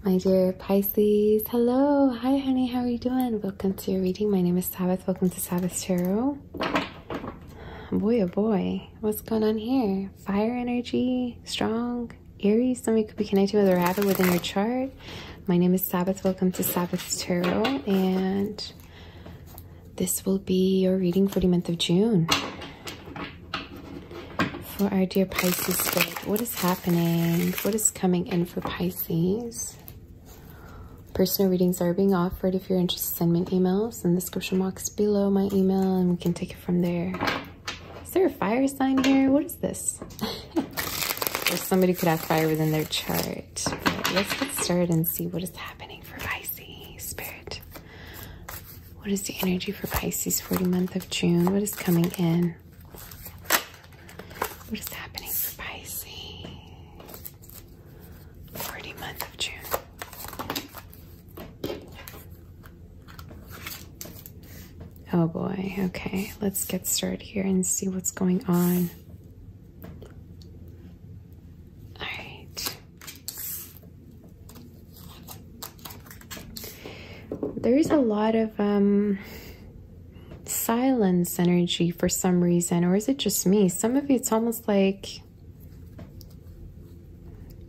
My dear Pisces, hello. Hi, honey. How are you doing? Welcome to your reading. My name is Sabbath. Welcome to Sabbath Tarot. Boy, oh boy. What's going on here? Fire energy, strong, Aries. Somebody could be connecting with a rabbit within your chart. My name is Sabbath. Welcome to Sabbath Tarot. And this will be your reading for the month of June. For our dear Pisces spirit, what is happening? What is coming in for Pisces? Personal readings are being offered. If you're interested, send me an email. Send the description box below my email and we can take it from there. Is there a fire sign here? What is this? Or somebody could have fire within their chart. But let's get started and see what is happening for Pisces spirit. What is the energy for Pisces for the month of June? What is coming in? What is happening for Pisces for the month of June? Oh boy, okay, let's get started here and see what's going on. All right. There is a lot of silence energy for some reason, or is it just me? Some of you, it's almost like,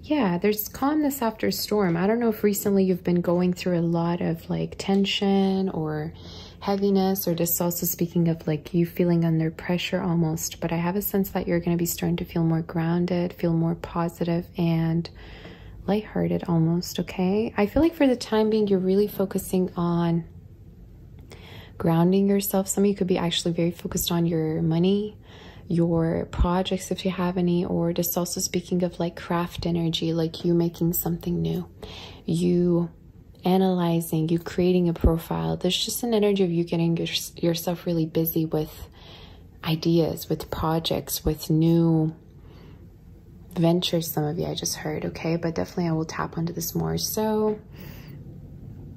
yeah, there's calmness after a storm. I don't know if recently you've been going through a lot of like tension or heaviness, or just also speaking of like you feeling under pressure almost, but I have a sense that you're going to be starting to feel more grounded, feel more positive and lighthearted almost. Okay, I feel like for the time being you're really focusing on grounding yourself. Some of you could be actually very focused on your money, your projects if you have any, or just also speaking of like craft energy, like you making something new, you analyzing, you creating a profile. There's just an energy of you getting yourself really busy with ideas, with projects, with new ventures. Some of you, I just heard. Okay, but definitely I will tap onto this more. So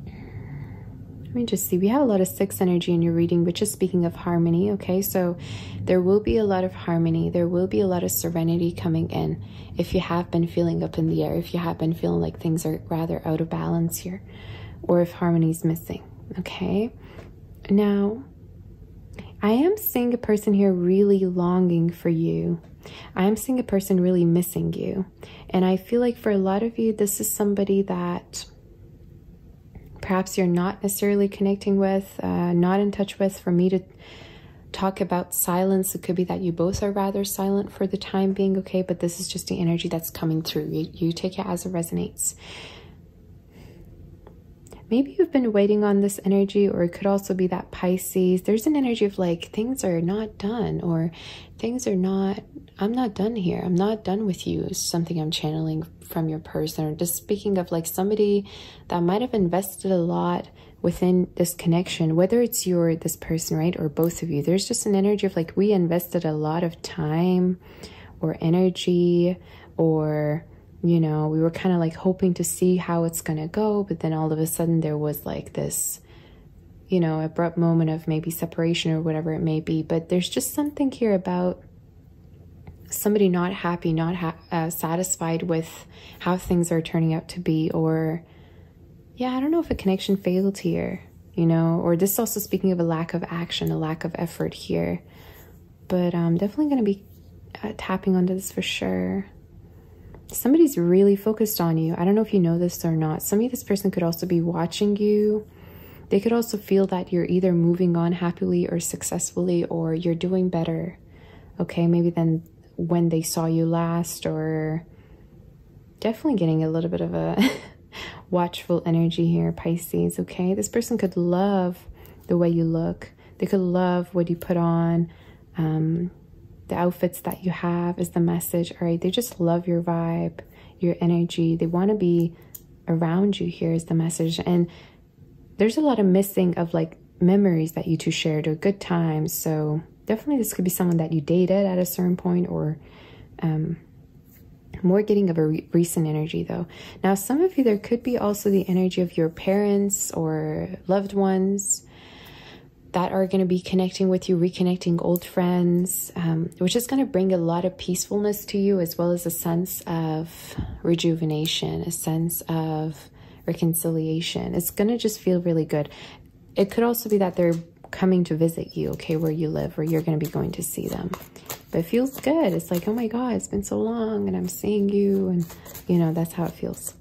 let me just see. We have a lot of 6 energy in your reading, which is speaking of harmony. Okay, so there will be a lot of harmony. There will be a lot of serenity coming in. If you have been feeling up in the air, if you have been feeling like things are rather out of balance here, or if harmony is missing. Okay, now I am seeing a person here really longing for you. I am seeing a person really missing you. And I feel like for a lot of you, this is somebody that perhaps you're not necessarily connecting with, not in touch with. For me to talk about silence, it could be that you both are rather silent for the time being, okay? But this is just the energy that's coming through. You take it as it resonates. Maybe you've been waiting on this energy, or it could also be that Pisces, there's an energy of like things are not done, or things are not, I'm not done here. I'm not done with you is something I'm channeling from your person. Or just speaking of like somebody that might have invested a lot within this connection, whether it's you or this person, right? Or both of you. There's just an energy of like we invested a lot of time or energy, or you know, we were kind of like hoping to see how it's gonna go, but then all of a sudden there was like this, you know, abrupt moment of maybe separation or whatever it may be. But there's just something here about somebody not happy, not satisfied with how things are turning out to be, or yeah, I don't know if a connection failed here, you know, or this is also speaking of a lack of action, a lack of effort here. But I'm definitely going to be tapping onto this for sure. Somebody's really focused on you. I don't know if you know this or not. Some of this person could also be watching you. They could also feel that you're either moving on happily or successfully, or you're doing better, okay, maybe than when they saw you last, or definitely getting a little bit of a watchful energy here, Pisces, okay? This person could love the way you look. They could love what you put on. The outfits that you have is the message, all right? They just love your vibe, your energy. They want to be around you here is the message. And there's a lot of missing of like memories that you two shared or good times. So definitely this could be someone that you dated at a certain point, or more getting of a recent energy though. Now, some of you, there could be also the energy of your parents or loved ones that are going to be connecting with you, reconnecting old friends, which is going to bring a lot of peacefulness to you, as well as a sense of rejuvenation, a sense of reconciliation. It's going to just feel really good. It could also be that they're coming to visit you, okay, where you live, or you're going to be going to see them. But it feels good. It's like, oh my God, it's been so long and I'm seeing you. And, you know, that's how it feels.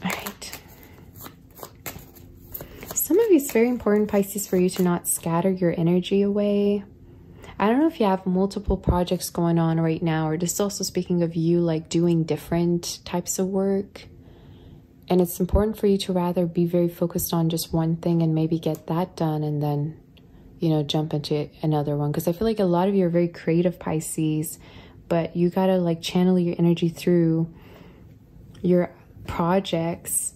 All right. Some of you, it's very important, Pisces, for you to not scatter your energy away. I don't know if you have multiple projects going on right now, or just also speaking of you like doing different types of work. And it's important for you to rather be very focused on just one thing and maybe get that done and then, you know, jump into another one. Because I feel like a lot of you are very creative, Pisces, but you got to like channel your energy through your projects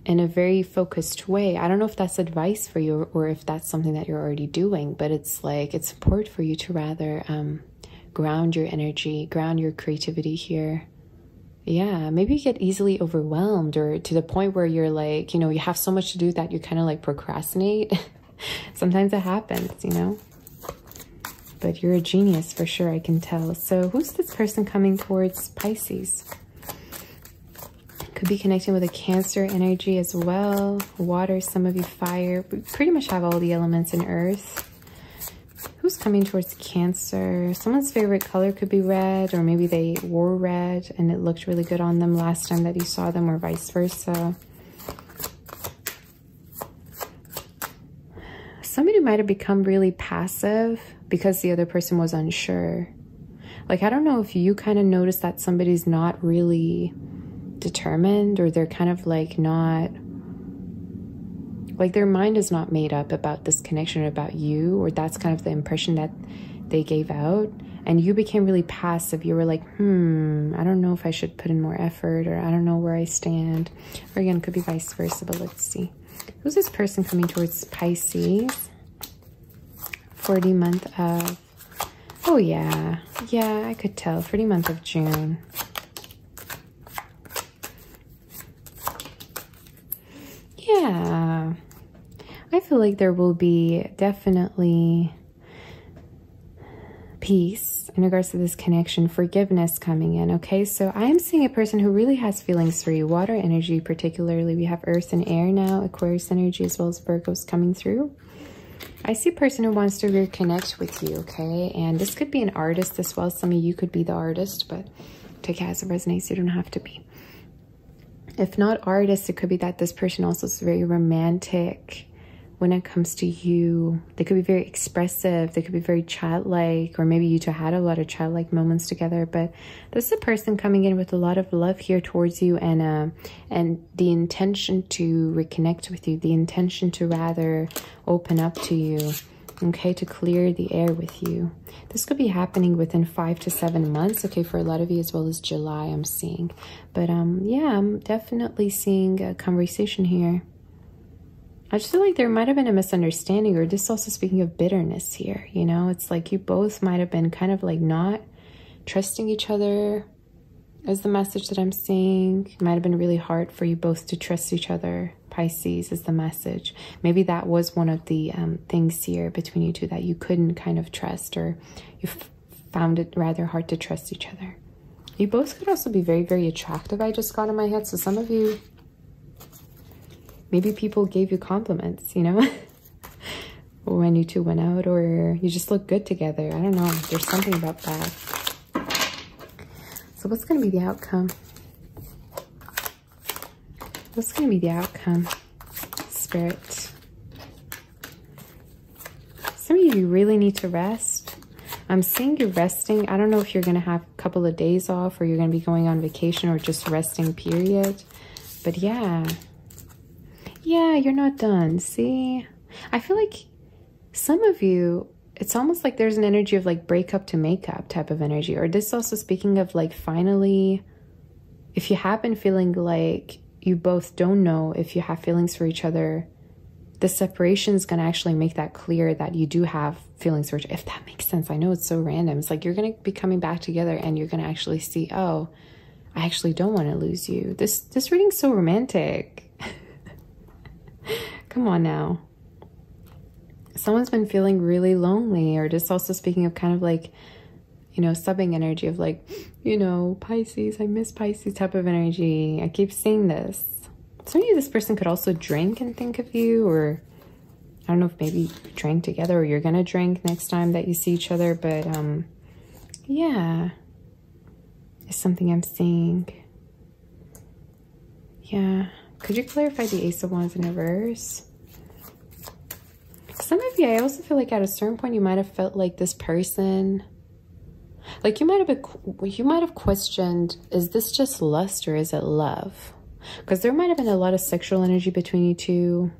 in a very focused way. I don't know if that's advice for you or if that's something that you're already doing, but it's like, it's important for you to rather ground your energy, ground your creativity here. Yeah, maybe you get easily overwhelmed, or to the point where you're like, you know, you have so much to do that you kind of like procrastinate. Sometimes it happens, you know, but you're a genius for sure, I can tell. So who's this person coming towards Pisces? Could be connecting with a Cancer energy as well. Water, some of you fire. We pretty much have all the elements in earth. Who's coming towards Cancer? Someone's favorite color could be red, or maybe they wore red and it looked really good on them last time that you saw them, or vice versa. Somebody might have become really passive because the other person was unsure. Like, I don't know if you kind of noticed that somebody's not really determined, or they're kind of like not, like their mind is not made up about this connection, about you, or that's kind of the impression that they gave out. And you became really passive. You were like, I don't know if I should put in more effort, or I don't know where I stand. Or again, it could be vice versa, but let's see. Who's this person coming towards Pisces for the month of, oh yeah, I could tell, for the month of June. Yeah, I feel like there will be definitely peace in regards to this connection, forgiveness coming in, okay? So I am seeing a person who really has feelings for you. Water energy particularly. We have earth and air now, Aquarius energy, as well as Virgo's coming through. I see a person who wants to reconnect with you, okay? And this could be an artist as well. Some of you could be the artist, but take it as it resonates. You don't have to be. If not artists, it could be that this person also is very romantic when it comes to you. They could be very expressive. They could be very childlike, or maybe you two had a lot of childlike moments together. But this is a person coming in with a lot of love here towards you, and the intention to reconnect with you, the intention to rather open up to you, okay, to clear the air with you. This could be happening within 5 to 7 months, okay, for a lot of you, as well as July, I'm seeing. But yeah, I'm definitely seeing a conversation here. I just feel like there might have been a misunderstanding, or this also speaking of bitterness here, you know? It's like you both might have been kind of like not trusting each other, is the message that I'm seeing. It might have been really hard for you both to trust each other, Pisces, is the message. Maybe that was one of the things here between you two, that you couldn't kind of trust, or you found it rather hard to trust each other. You both could also be very, very attractive, I just got in my head. So some of you, maybe people gave you compliments, you know, when you two went out, or you just look good together. I don't know. There's something about that. So what's going to be the outcome? What's going to be the outcome, Spirit? Some of you really need to rest. I'm seeing you resting. I don't know if you're going to have a couple of days off, or you're going to be going on vacation, or just resting, period. But yeah, you're not done. See, I feel like some of you, it's almost like there's an energy of like breakup to makeup type of energy. Or this also speaking of like, finally, if you have been feeling like you both don't know if you have feelings for each other, the separation is going to actually make that clear, that you do have feelings for each other. If that makes sense. I know it's so random. It's like you're going to be coming back together, and you're going to actually see, oh, I actually don't want to lose you. This reading's so romantic. Come on now. Someone's been feeling really lonely, or just also speaking of kind of like, you know, subbing energy of like, you know, Pisces, I miss Pisces type of energy. I keep seeing this. Some of you, this person could also drink and think of you, or I don't know if maybe you drank together or you're gonna drink next time that you see each other, but yeah, it's something I'm seeing. Yeah, could you clarify the Ace of Wands in reverse? Some of you, I also feel like at a certain point you might have felt like this person, like you might have questioned, is this just lust or is it love? Because there might have been a lot of sexual energy between you two,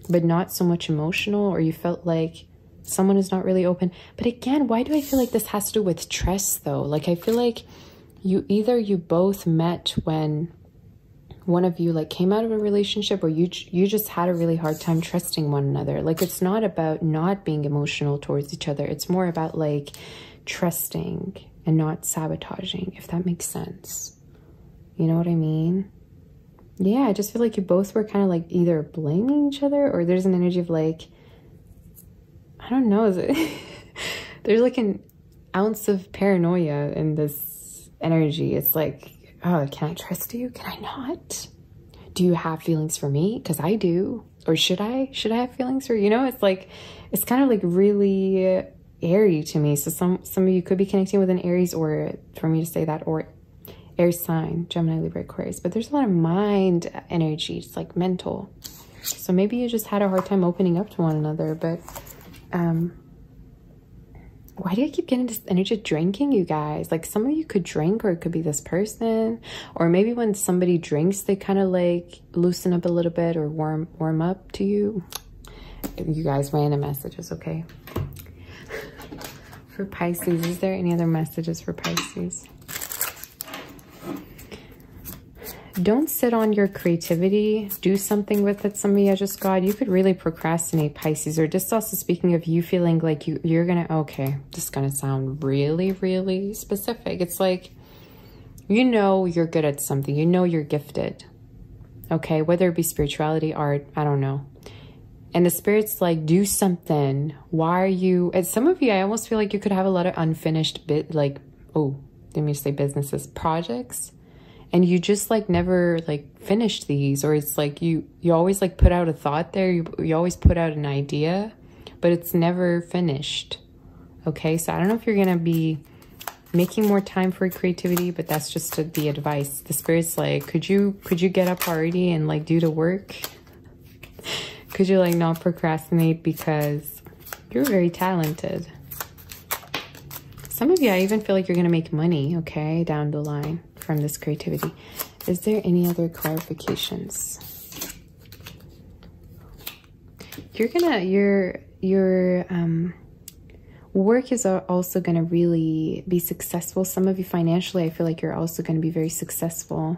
but not so much emotional, or you felt like someone is not really open. But again, why do I feel like this has to do with trust though? Like I feel like you both met when one of you like came out of a relationship, or you just had a really hard time trusting one another. Like it's not about not being emotional towards each other. It's more about like trusting and not sabotaging, if that makes sense. You know what I mean? Yeah, I just feel like you both were kind of like either blaming each other, or there's an energy of like, I don't know, there's like an ounce of paranoia in this energy. It's like, oh, can I trust you? Can I not? Do you have feelings for me? Because I do. Or should I have feelings for you? You know, it's like, it's kind of like really airy to me. So some of you could be connecting with an Aries, or for me to say that, or air sign, Gemini, Libra, Aquarius. But there's a lot of mind energy. It's like mental. So maybe you just had a hard time opening up to one another. But why do I keep getting this energy of drinking, you guys? Like some of you could drink, or it could be this person. Or maybe when somebody drinks, they kind of like loosen up a little bit or warm up to you. You guys, random messages, okay? For Pisces, is there any other messages for Pisces? Don't sit on your creativity. Do something with it. Some of you I just got. You could really procrastinate, Pisces. Or just also speaking of you feeling like you're going to... Okay, this is going to sound really, really specific. It's like, you know you're good at something. You know you're gifted. Okay, whether it be spirituality, art, I don't know. And the Spirit's like, do something. Why are you... And some of you, I almost feel like you could have a lot of unfinished businesses, projects. And you just like never like finished these, or it's like you always like put out a thought there. You always put out an idea, but it's never finished. Okay, so I don't know if you're going to be making more time for creativity, but that's just the advice. The Spirit's like, could you get up already and like do the work? Could you like not procrastinate, because you're very talented. Some of you, I even feel like you're going to make money, okay, down the line from this creativity. Is there any other clarifications? Your work is also going to really be successful. Some of you financially, I feel like you're also going to be very successful.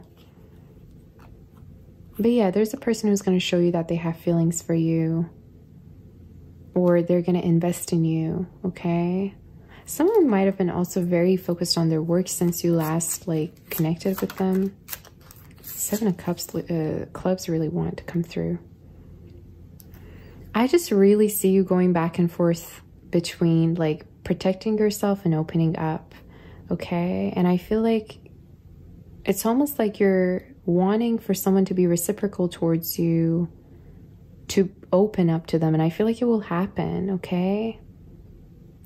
But yeah, there's a person who's going to show you that they have feelings for you, or they're going to invest in you, okay? Someone might have been also very focused on their work since you last like connected with them. Seven of Cups, clubs really want to come through. I just really see you going back and forth between like protecting yourself and opening up, okay? And I feel like it's almost like you're wanting for someone to be reciprocal towards you, to open up to them. And I feel like it will happen, okay?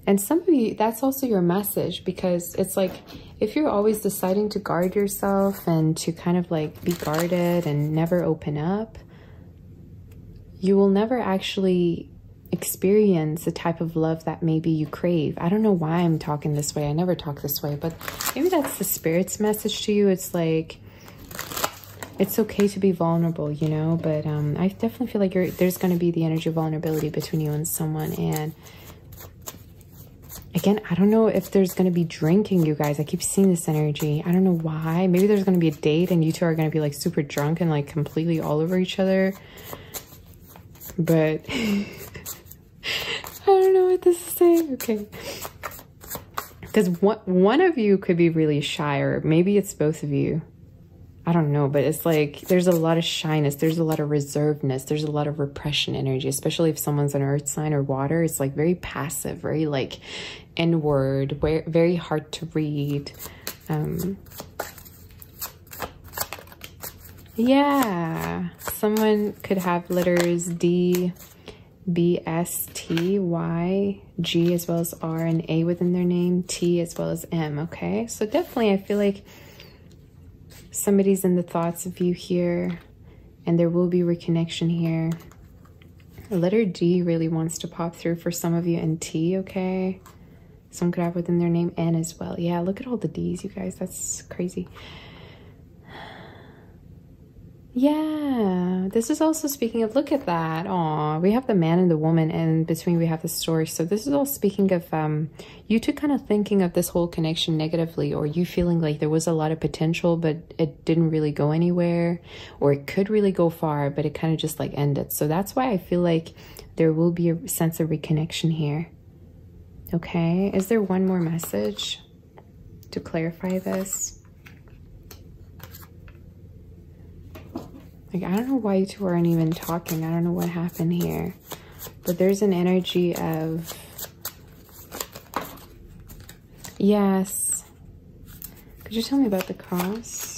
And some of you, that's also your message, because it's like, if you're always deciding to guard yourself and to kind of like be guarded and never open up, you will never actually experience the type of love that maybe you crave. I don't know why I'm talking this way. I never talk this way, but maybe that's the Spirit's message to you. It's like, it's okay to be vulnerable, you know, but I definitely feel like there's going to be the energy of vulnerability between you and someone. And again, I don't know if there's going to be drinking, you guys. I keep seeing this energy. I don't know why. Maybe there's going to be a date and you two are going to be like super drunk and like completely all over each other. But I don't know what this is saying. Okay. Because one of you could be really shy, or maybe it's both of you. I don't know, but it's like there's a lot of shyness. There's a lot of reservedness. There's a lot of repression energy, especially if someone's an earth sign or water. It's like very passive, very like inward, very hard to read. Yeah, someone could have letters D, B, S, T, Y, G, as well as R and A within their name, T as well as M, okay? So definitely I feel like somebody's in the thoughts of you here, and there will be reconnection here. The letter D really wants to pop through for some of you, and T, okay? Some could have within their name N as well. Yeah, look at all the D's, you guys. That's crazy. Yeah, this is also speaking of, look at that. Aw, we have the man and the woman, and between we have the story. So this is all speaking of you two kind of thinking of this whole connection negatively, or you feeling like there was a lot of potential, but it didn't really go anywhere, or it could really go far, but it kind of just like ended. So that's why I feel like there will be a sense of reconnection here. Okay, is there one more message to clarify this? Like, I don't know why you two aren't even talking. I don't know what happened here. But there's an energy of... Yes. Could you tell me about the cross?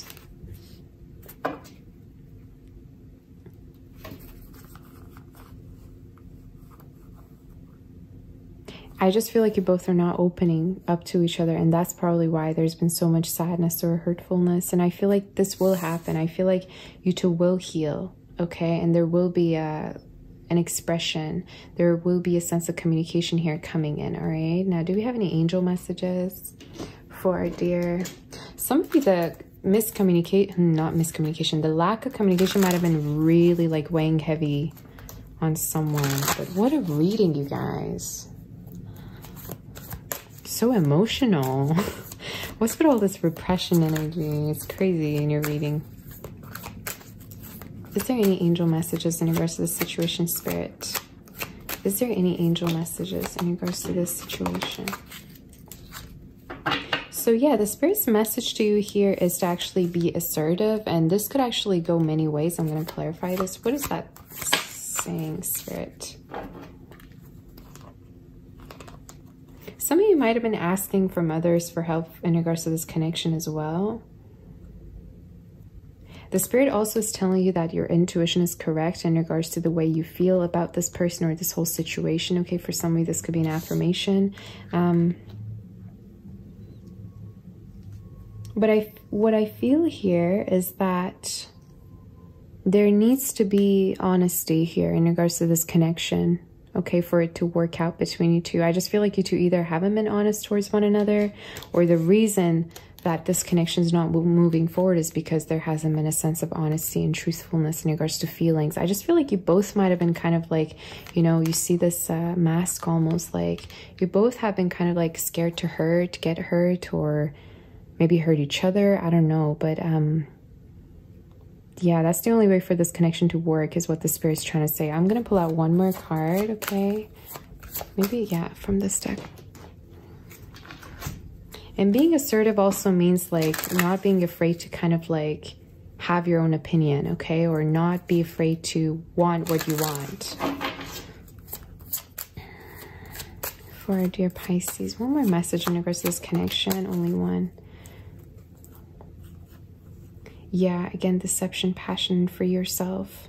I just feel like you both are not opening up to each other, and that's probably why there's been so much sadness or hurtfulness. And I feel like this will happen. I feel like you two will heal, okay? And there will be an expression. There will be a sense of communication here coming in, all right? Now, do we have any angel messages for our dear? Some of you, the the lack of communication might have been really like weighing heavy on someone. But what a reading, you guys. So emotional. What's with all this repression energy? It's crazy in your reading. Is there any angel messages in regards to the situation, Spirit? Is there any angel messages in regards to this situation? So yeah, the Spirit's message to you here is to actually be assertive, and this could actually go many ways. I'm going to clarify this. What is that saying, Spirit? Some of you might have been asking from others for help in regards to this connection as well. The Spirit also is telling you that your intuition is correct in regards to the way you feel about this person or this whole situation. Okay, for some of you, this could be an affirmation. But what I feel here is that there needs to be honesty here in regards to this connection. Okay, for it to work out between you two. I just feel like you two either haven't been honest towards one another, or the reason that this connection is not moving forward is because there hasn't been a sense of honesty and truthfulness in regards to feelings. I just feel like you both might have been kind of like, you know, you see this mask almost, like you both have been kind of like scared to hurt, get hurt, or maybe hurt each other. I don't know, but yeah, that's the only way for this connection to work, is what the Spirit's trying to say. I'm going to pull out one more card, okay? Maybe, yeah, from this deck. And being assertive also means, like, not being afraid to kind of, like, have your own opinion, okay? Or not be afraid to want what you want. For our dear Pisces, one more message in regards to this connection. Only one. Yeah, again, deception, passion for yourself.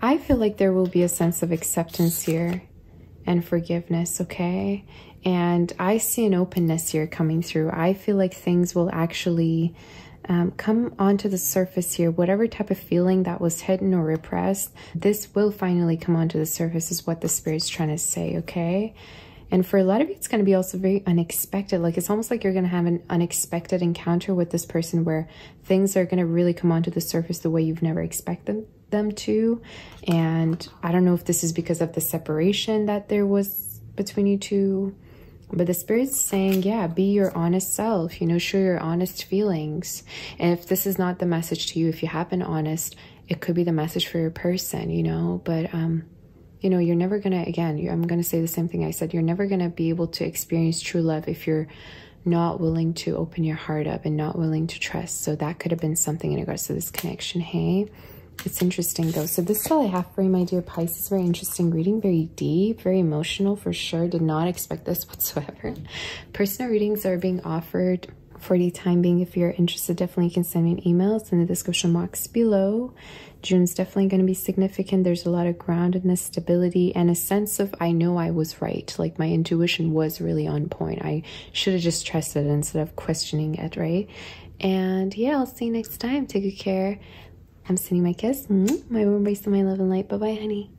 I feel like there will be a sense of acceptance here and forgiveness, okay? And I see an openness here coming through. I feel like things will actually come onto the surface here. Whatever type of feeling that was hidden or repressed, this will finally come onto the surface, is what the Spirit's trying to say, okay? And for a lot of you, it's going to be also very unexpected. Like, it's almost like you're going to have an unexpected encounter with this person where things are going to really come onto the surface the way you've never expected them to. And I don't know if this is because of the separation that there was between you two, but the Spirit's saying, yeah, be your honest self, you know, show your honest feelings. And if this is not the message to you, if you have been honest, it could be the message for your person, you know, but, you know, you're never going to, again, I'm going to say the same thing I said. You're never going to be able to experience true love if you're not willing to open your heart up and not willing to trust. So that could have been something in regards to this connection, hey? It's interesting, though. So this is all I have for you, my dear Pisces. Very interesting reading, very deep, very emotional for sure. Did not expect this whatsoever. Personal readings are being offered for the time being. If you're interested, definitely you can send me an email. It's in the description box below. June's definitely going to be significant. There's a lot of groundedness, stability, and a sense of, I know I was right. Like my intuition was really on point. I should have just trusted it instead of questioning it, right? And yeah, I'll see you next time. Take good care. I'm sending my kiss, my warm embrace, and my love and light. Bye-bye, honey.